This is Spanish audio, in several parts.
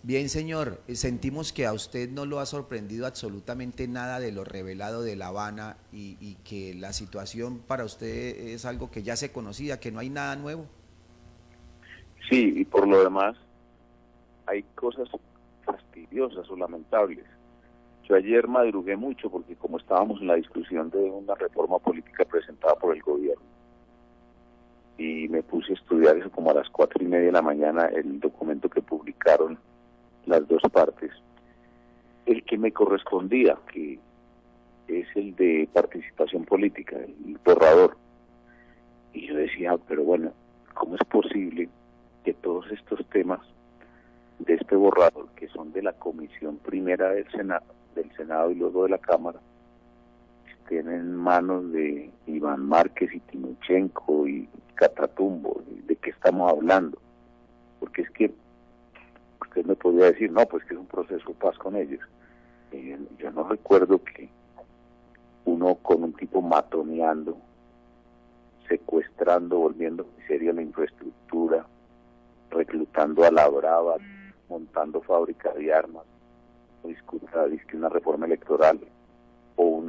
Bien, señor, sentimos que a usted no lo ha sorprendido absolutamente nada de lo revelado de La Habana y que la situación para usted es algo que ya se conocía, que no hay nada nuevo. Sí, y por lo demás hay cosas fastidiosas o lamentables. Yo ayer madrugué mucho porque como estábamos en la discusión de una reforma política presentada por el gobierno, y me puse a estudiar eso como a las 4:30 de la mañana, el documento que publicaron las dos partes, el que me correspondía, que es el de participación política, el borrador. Y yo decía, pero bueno, ¿cómo es posible que todos estos temas de este borrador, que son de la comisión primera del Senado y luego de la Cámara, estén en manos de Iván Márquez y Timochenko y Catatumbo? ¿De qué estamos hablando? Porque es que usted me podría decir, no, pues que es un proceso de paz con ellos. Yo no recuerdo que uno con un tipo matoneando, secuestrando, volviendo miseria la infraestructura, reclutando a la brava, montando fábrica de armas, o discuta una reforma electoral o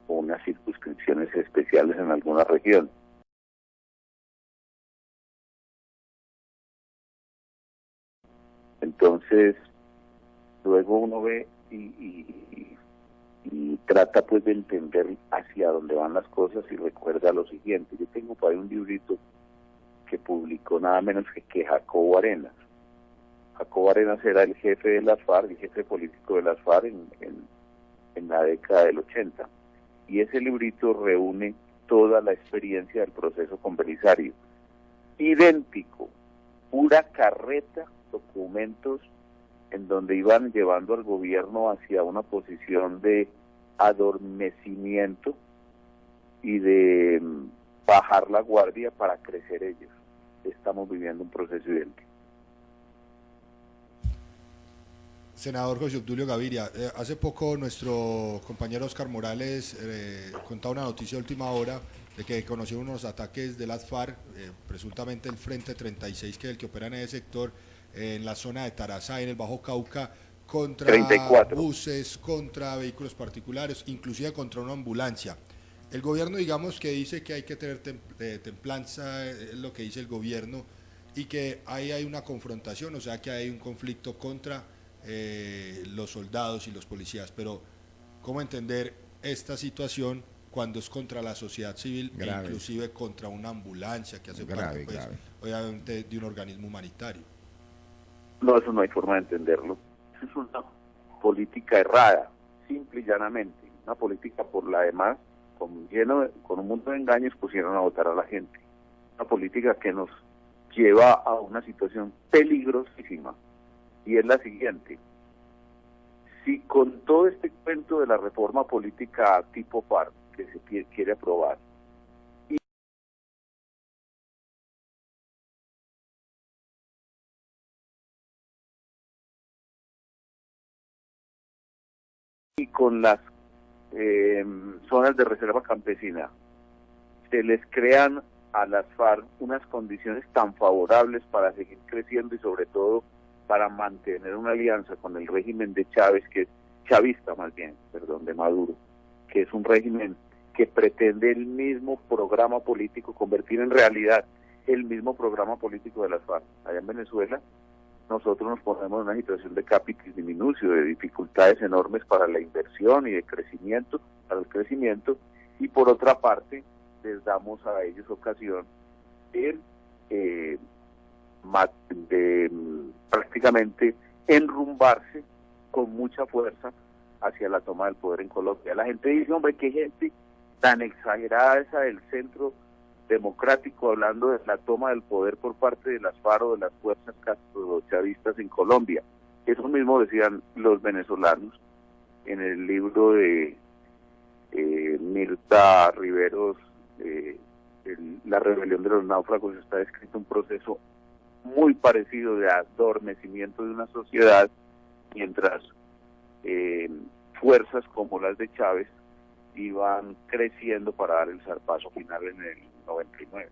unas circunscripciones especiales en alguna región. Entonces, luego uno ve y trata pues de entender hacia dónde van las cosas y recuerda lo siguiente. Yo tengo por ahí un librito que publicó nada menos que Jacobo Arenas. Jacobo Arenas era el jefe de las FARC, el jefe político de las FARC en la década del 80. Y ese librito reúne toda la experiencia del proceso con Belisario. Idéntico, pura carreta, documentos en donde iban llevando al gobierno hacia una posición de adormecimiento y de bajar la guardia para crecer ellos. Estamos viviendo un proceso idéntico. Senador José Obdulio Gaviria, hace poco nuestro compañero Oscar Morales contaba una noticia de última hora de que conoció unos ataques de las FARC, presuntamente el Frente 36, que es el que opera en ese sector, en la zona de Tarazá, en el Bajo Cauca, contra 34. buses, contra vehículos particulares, inclusive contra una ambulancia. El gobierno, digamos, que dice que hay que tener templanza, es lo que dice el gobierno, y que ahí hay una confrontación, o sea que hay un conflicto contra los soldados y los policías, pero ¿cómo entender esta situación cuando es contra la sociedad civil e Grave, inclusive contra una ambulancia que hace parte, grave, pues, grave. obviamente, de un organismo humanitario? No, eso no hay forma de entenderlo. Eso es una política errada, simple y llanamente. Una política por la demás, con un mundo de engaños, pusieron a votar a la gente. Una política que nos lleva a una situación peligrosísima. Y es la siguiente. Si con todo este cuento de la reforma política tipo FARC que se quiere aprobar, y con las zonas de reserva campesina, se les crean a las FARC unas condiciones tan favorables para seguir creciendo y sobre todo para mantener una alianza con el régimen de Chávez, que es chavista más bien, perdón, de Maduro, que es un régimen que pretende el mismo programa político, convertir en realidad el mismo programa político de las FARC. Allá en Venezuela nosotros nos ponemos en una situación de capitis diminucio, de dificultades enormes para la inversión y de crecimiento, para el crecimiento, y por otra parte les damos a ellos ocasión de, prácticamente enrumbarse con mucha fuerza hacia la toma del poder en Colombia. La gente dice, hombre, qué gente tan exagerada esa del centro democrático, hablando de la toma del poder por parte de las FARC o de las fuerzas chavistas en Colombia. Eso mismo decían los venezolanos en el libro de Mirta Riveros, La rebelión de los náufragos. Está descrito un proceso muy parecido de adormecimiento de una sociedad, mientras fuerzas como las de Chávez iban creciendo para dar el zarpazo final en el 99.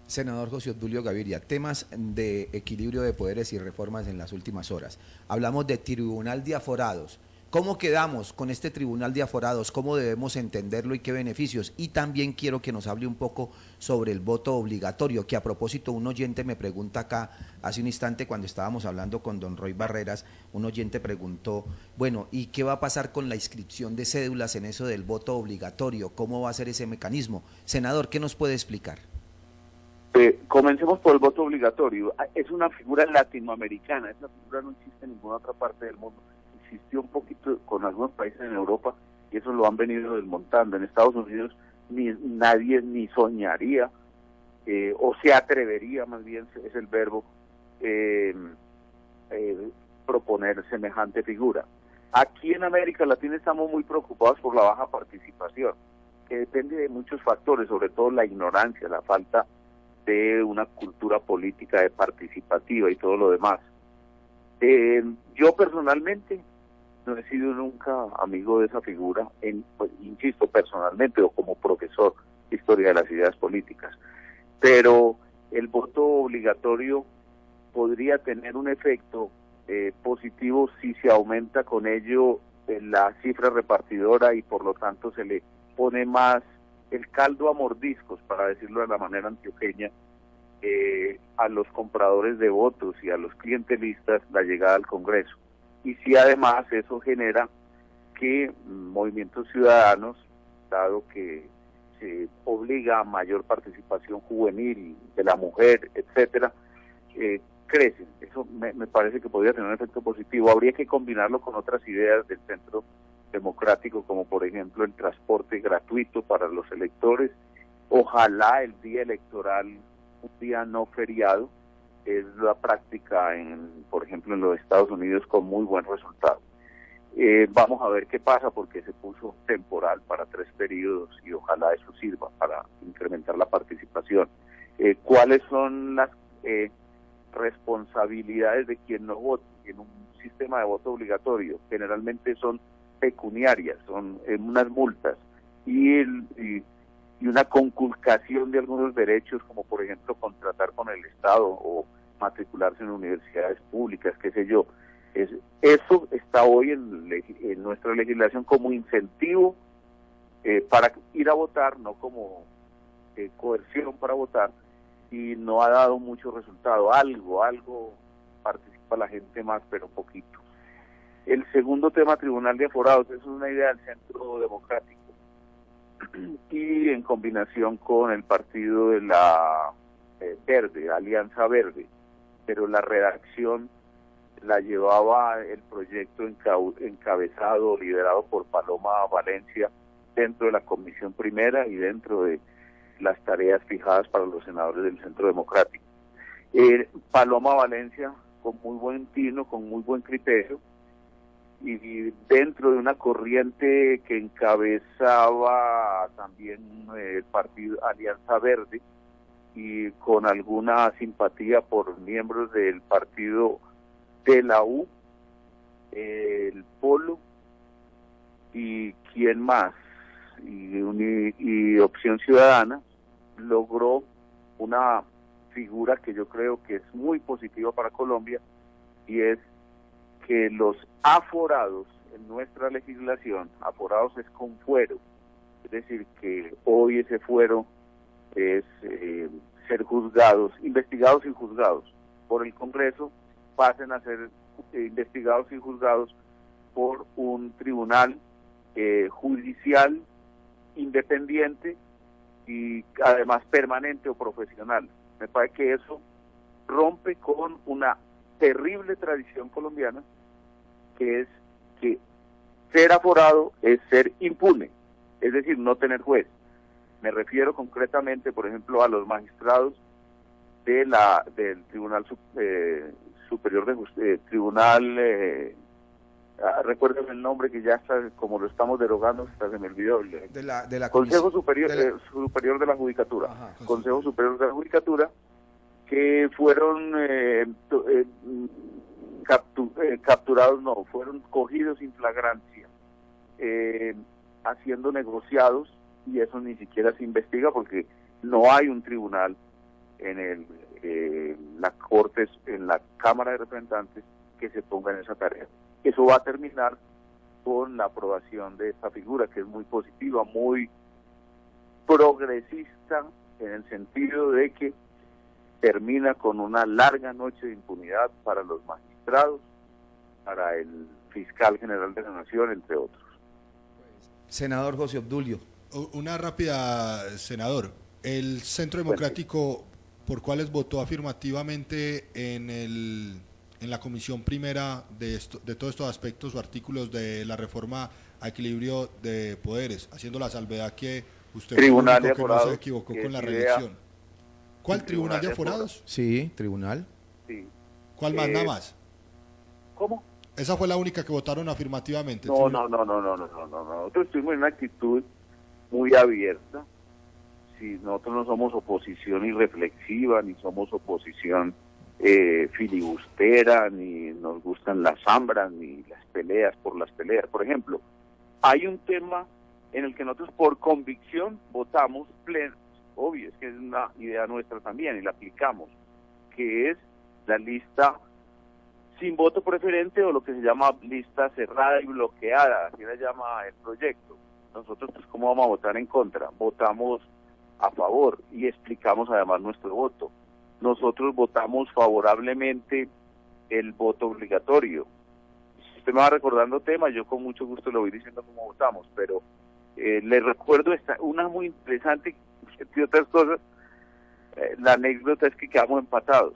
Senador José Obdulio Gaviria, temas de equilibrio de poderes y reformas en las últimas horas. Hablamos de tribunal de aforados. ¿Cómo quedamos con este tribunal de aforados? ¿Cómo debemos entenderlo y qué beneficios? Y también quiero que nos hable un poco sobre el voto obligatorio, que a propósito un oyente me pregunta acá, hace un instante cuando estábamos hablando con don Roy Barreras, un oyente preguntó, bueno, ¿y qué va a pasar con la inscripción de cédulas en eso del voto obligatorio? ¿Cómo va a ser ese mecanismo? Senador, ¿qué nos puede explicar? Comencemos por el voto obligatorio. Es una figura latinoamericana, esa figura no existe en ninguna otra parte del mundo. Existió un poquito con algunos países en Europa y eso lo han venido desmontando. En Estados Unidos nadie ni soñaría o se atrevería, más bien es el verbo, proponer semejante figura. Aquí en América Latina estamos muy preocupados por la baja participación, que depende de muchos factores, sobre todo la ignorancia, la falta de una cultura política de participativa y todo lo demás. Yo personalmente no he sido nunca amigo de esa figura, pues, insisto, personalmente o como profesor de historia de las ideas políticas, pero el voto obligatorio podría tener un efecto positivo si se aumenta con ello la cifra repartidora y por lo tanto se le pone más el caldo a mordiscos, para decirlo de la manera antioqueña, a los compradores de votos y a los clientelistas la llegada al Congreso. Y si además eso genera que movimientos ciudadanos, dado que se obliga a mayor participación juvenil de la mujer, etcétera, crecen. Eso me parece que podría tener un efecto positivo. Habría que combinarlo con otras ideas del Centro Democrático, como por ejemplo el transporte gratuito para los electores. Ojalá el día electoral, un día no feriado, es la práctica, por ejemplo, en los Estados Unidos con muy buen resultado. Vamos a ver qué pasa porque se puso temporal para 3 periodos y ojalá eso sirva para incrementar la participación. ¿Cuáles son las responsabilidades de quien no vota en un sistema de voto obligatorio? Generalmente son pecuniarias, son unas multas y una conculcación de algunos derechos, como por ejemplo contratar con el Estado o matricularse en universidades públicas, qué sé yo. Eso está hoy en nuestra legislación como incentivo para ir a votar, no como coerción para votar, y no ha dado mucho resultado. Algo participa la gente más, pero poquito. El segundo tema, tribunal de aforados, es una idea del Centro Democrático y en combinación con el partido de la Verde, Alianza Verde, pero la redacción la llevaba el proyecto encabezado, liderado por Paloma Valencia, dentro de la Comisión Primera y dentro de las tareas fijadas para los senadores del Centro Democrático. Paloma Valencia, con muy buen tino, con muy buen criterio, y dentro de una corriente que encabezaba también el partido Alianza Verde, y con alguna simpatía por miembros del partido de la U, el Polo, y quién más, y Opción Ciudadana, logró una figura que yo creo que es muy positiva para Colombia, y es que los aforados en nuestra legislación, aforados es con fuero, es decir, que hoy ese fuero es ser juzgados, investigados y juzgados por el Congreso, pasen a ser investigados y juzgados por un tribunal judicial independiente y además permanente o profesional. Me parece que eso rompe con una terrible tradición colombiana, que es que ser aforado es ser impune, es decir, no tener juez. Me refiero concretamente, por ejemplo, a los magistrados del Tribunal Superior de Justicia, recuerden el nombre que ya está, como lo estamos derogando, hasta se me olvidó. De la Consejo Superior de la Judicatura. Ajá, Consejo Superior de la Judicatura, que fueron capturados, no, fueron cogidos sin flagrancia, haciendo negociados, y eso ni siquiera se investiga porque no hay un tribunal la Corte, en la Cámara de Representantes, que se ponga en esa tarea. Eso va a terminar con la aprobación de esta figura, que es muy positiva, muy progresista, en el sentido de que termina con una larga noche de impunidad para los magistrados, para el fiscal general de la Nación, entre otros. Senador José Obdulio. Una rápida, senador. El Centro Democrático, ¿por cuáles votó afirmativamente en la comisión primera de todos estos aspectos o artículos de la reforma a equilibrio de poderes, haciendo la salvedad que usted Tribunal fue el único de que no se Aforados, equivocó que con la es reelección? ¿Cuál el tribunal de aforados? Sí, tribunal. Sí. ¿Cuál más, nada más? ¿Cómo? Esa fue la única que votaron afirmativamente. No. Nosotros estuvimos en una actitud muy abierta. Si nosotros no somos oposición irreflexiva, ni somos oposición filibustera, ni nos gustan las zambras, ni las peleas por las peleas. Por ejemplo, hay un tema en el que nosotros por convicción votamos pleno, obvio, es que es una idea nuestra también y la aplicamos, que es la lista sin voto preferente, o lo que se llama lista cerrada y bloqueada, así la llama el proyecto. Nosotros, pues, ¿cómo vamos a votar en contra? Votamos a favor y explicamos además nuestro voto. Nosotros votamos favorablemente el voto obligatorio. Si usted me va recordando temas, yo con mucho gusto le voy diciendo cómo votamos, pero le recuerdo una muy interesante, entre otras cosas, la anécdota es que quedamos empatados.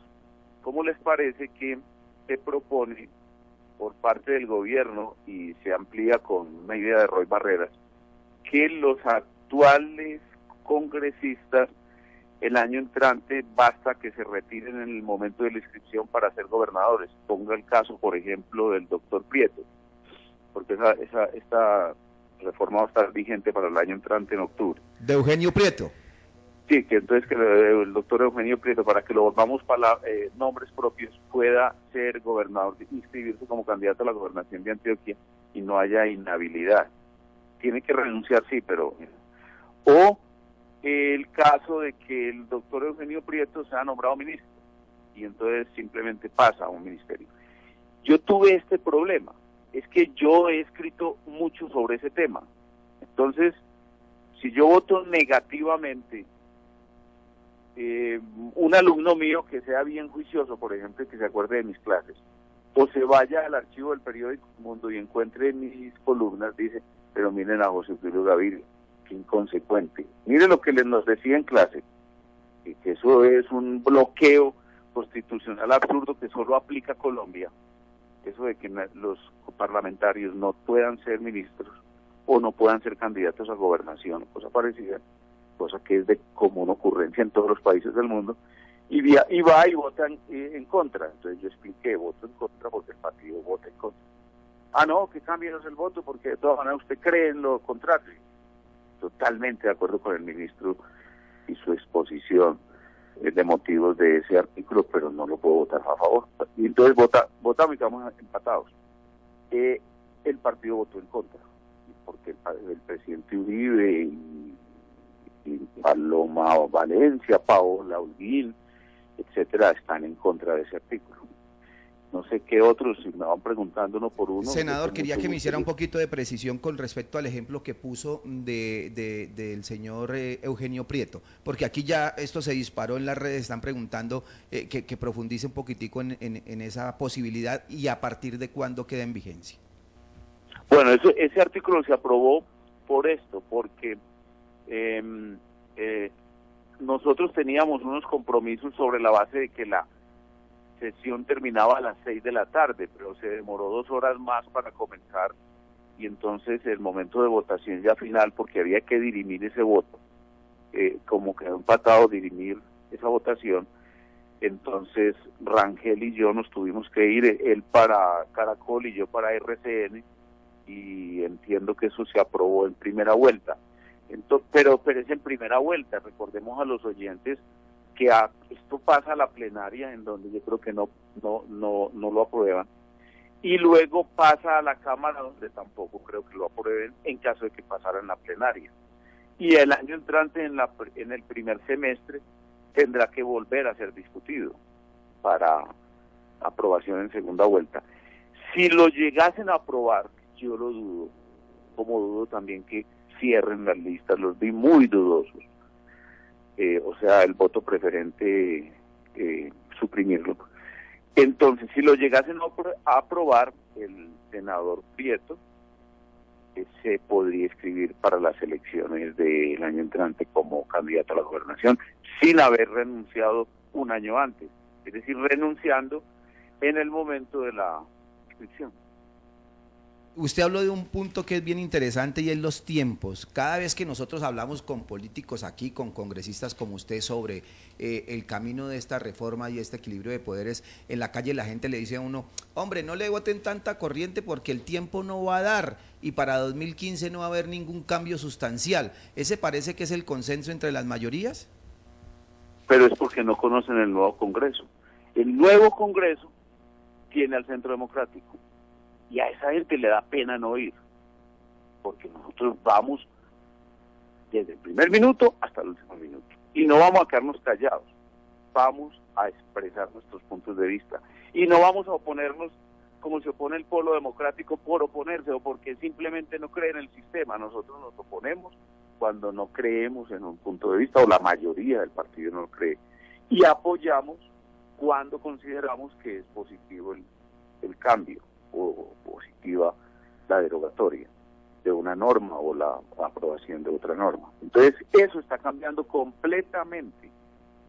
¿Cómo les parece que se propone por parte del gobierno, y se amplía con una idea de Roy Barreras, que los actuales congresistas el año entrante basta que se retiren en el momento de la inscripción para ser gobernadores? Ponga el caso, por ejemplo, del doctor Prieto, porque esta reforma va a estar vigente para el año entrante en octubre. ¿De Eugenio Prieto? Sí, que entonces que el doctor Eugenio Prieto, para que lo volvamos para nombres propios, pueda ser gobernador, inscribirse como candidato a la gobernación de Antioquia y no haya inhabilidad. Tiene que renunciar, sí, pero... O el caso de que el doctor Eugenio Prieto sea nombrado ministro y entonces simplemente pasa a un ministerio. Yo tuve este problema, es que yo he escrito mucho sobre ese tema. Entonces, si yo voto negativamente, un alumno mío que sea bien juicioso, por ejemplo, que se acuerde de mis clases, o se vaya al archivo del periódico Mundo y encuentre mis columnas, dice, pero miren a José Obdulio Gaviria, qué inconsecuente. Mire lo que nos decía en clase, que eso es un bloqueo constitucional absurdo que solo aplica a Colombia, eso de que los parlamentarios no puedan ser ministros o no puedan ser candidatos a gobernación, cosa parecida, cosa que es de común ocurrencia en todos los países del mundo, y va y vota en contra. Entonces yo expliqué, voto en contra porque el partido vota en contra. Ah, no, que cámbienos el voto porque de todas maneras usted cree en lo contrario. Totalmente de acuerdo con el ministro y su exposición de motivos de ese artículo, pero no lo puedo votar a favor. Y entonces votamos y quedamos empatados. El partido votó en contra, porque el presidente Uribe y Paloma Valencia, Paola Holguín, etcétera, están en contra de ese artículo. No sé qué otros, si me van preguntando uno por uno. Senador, quería que me hiciera un poquito de precisión con respecto al ejemplo que puso del señor Eugenio Prieto, porque aquí ya esto se disparó en las redes, están preguntando que profundice un poquitico en esa posibilidad y a partir de cuándo queda en vigencia. Bueno, ese artículo se aprobó por esto, porque nosotros teníamos unos compromisos sobre la base de que la sesión terminaba a las 6 de la tarde, pero se demoró 2 horas más para comenzar, y entonces el momento de votación ya final, porque había que dirimir ese voto, como quedó empatado dirimir esa votación, entonces Rangel y yo nos tuvimos que ir, él para Caracol y yo para RCN, y entiendo que eso se aprobó en primera vuelta. Entonces, pero es en primera vuelta, recordemos a los oyentes que esto pasa a la plenaria, en donde yo creo que no lo aprueban, y luego pasa a la Cámara, donde tampoco creo que lo aprueben en caso de que pasara en la plenaria. Y el año entrante, en el primer semestre, tendrá que volver a ser discutido para aprobación en segunda vuelta. Si lo llegasen a aprobar, yo lo dudo, como dudo también que cierren las listas, los vi muy dudosos. O sea, el voto preferente, suprimirlo. Entonces, si lo llegasen a aprobar, el senador Prieto se podría inscribir para las elecciones del año entrante como candidato a la gobernación, sin haber renunciado un año antes, es decir, renunciando en el momento de la inscripción. Usted habló de un punto que es bien interesante y es los tiempos. Cada vez que nosotros hablamos con políticos aquí, con congresistas como usted sobre el camino de esta reforma y este equilibrio de poderes, en la calle la gente le dice a uno, hombre, no le voten tanta corriente porque el tiempo no va a dar y para 2015 no va a haber ningún cambio sustancial. ¿Ese parece que es el consenso entre las mayorías? Pero es porque no conocen el nuevo Congreso. El nuevo Congreso tiene al Centro Democrático. Y a esa gente le da pena no ir, porque nosotros vamos desde el primer minuto hasta el último minuto. Y no vamos a quedarnos callados, vamos a expresar nuestros puntos de vista. Y no vamos a oponernos como se opone el Polo Democrático por oponerse o porque simplemente no cree en el sistema. Nosotros nos oponemos cuando no creemos en un punto de vista, o la mayoría del partido no lo cree. Y apoyamos cuando consideramos que es positivo el cambio, o positiva la derogatoria de una norma o la aprobación de otra norma. Entonces, eso está cambiando completamente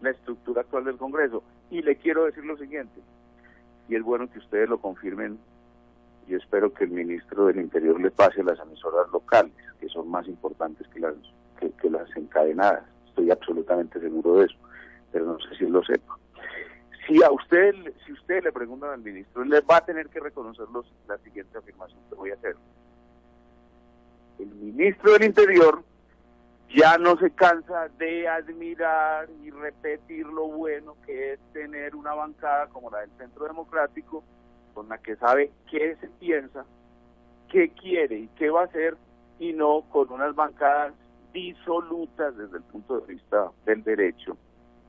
la estructura actual del Congreso. Y le quiero decir lo siguiente, y es bueno que ustedes lo confirmen, yo espero que el ministro del Interior le pase a las emisoras locales, que son más importantes que las encadenadas. Estoy absolutamente seguro de eso, pero no sé si él lo sepa. Si usted le preguntan al ministro, él le va a tener que reconocer la siguiente afirmación que voy a hacer. El ministro del Interior ya no se cansa de admirar y repetir lo bueno que es tener una bancada como la del Centro Democrático, con la que sabe qué se piensa, qué quiere y qué va a hacer, y no con unas bancadas disolutas desde el punto de vista del derecho,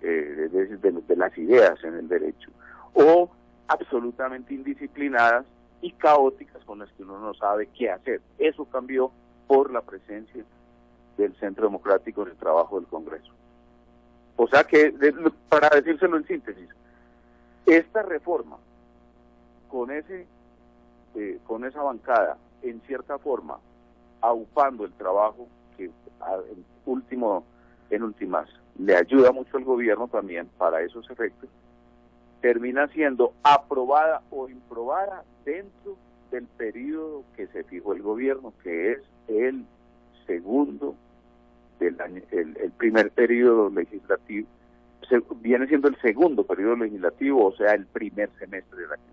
de las ideas en el derecho, o absolutamente indisciplinadas y caóticas con las que uno no sabe qué hacer. Eso cambió por la presencia del Centro Democrático en el trabajo del Congreso. O sea que, para decírselo en síntesis, esta reforma, con esa bancada, en cierta forma, aupando el trabajo que en últimas le ayuda mucho al gobierno también para esos efectos, termina siendo aprobada o improbada dentro del periodo que se fijó el gobierno, que es el segundo del año, el primer periodo legislativo, viene siendo el segundo periodo legislativo, o sea, el primer semestre del año.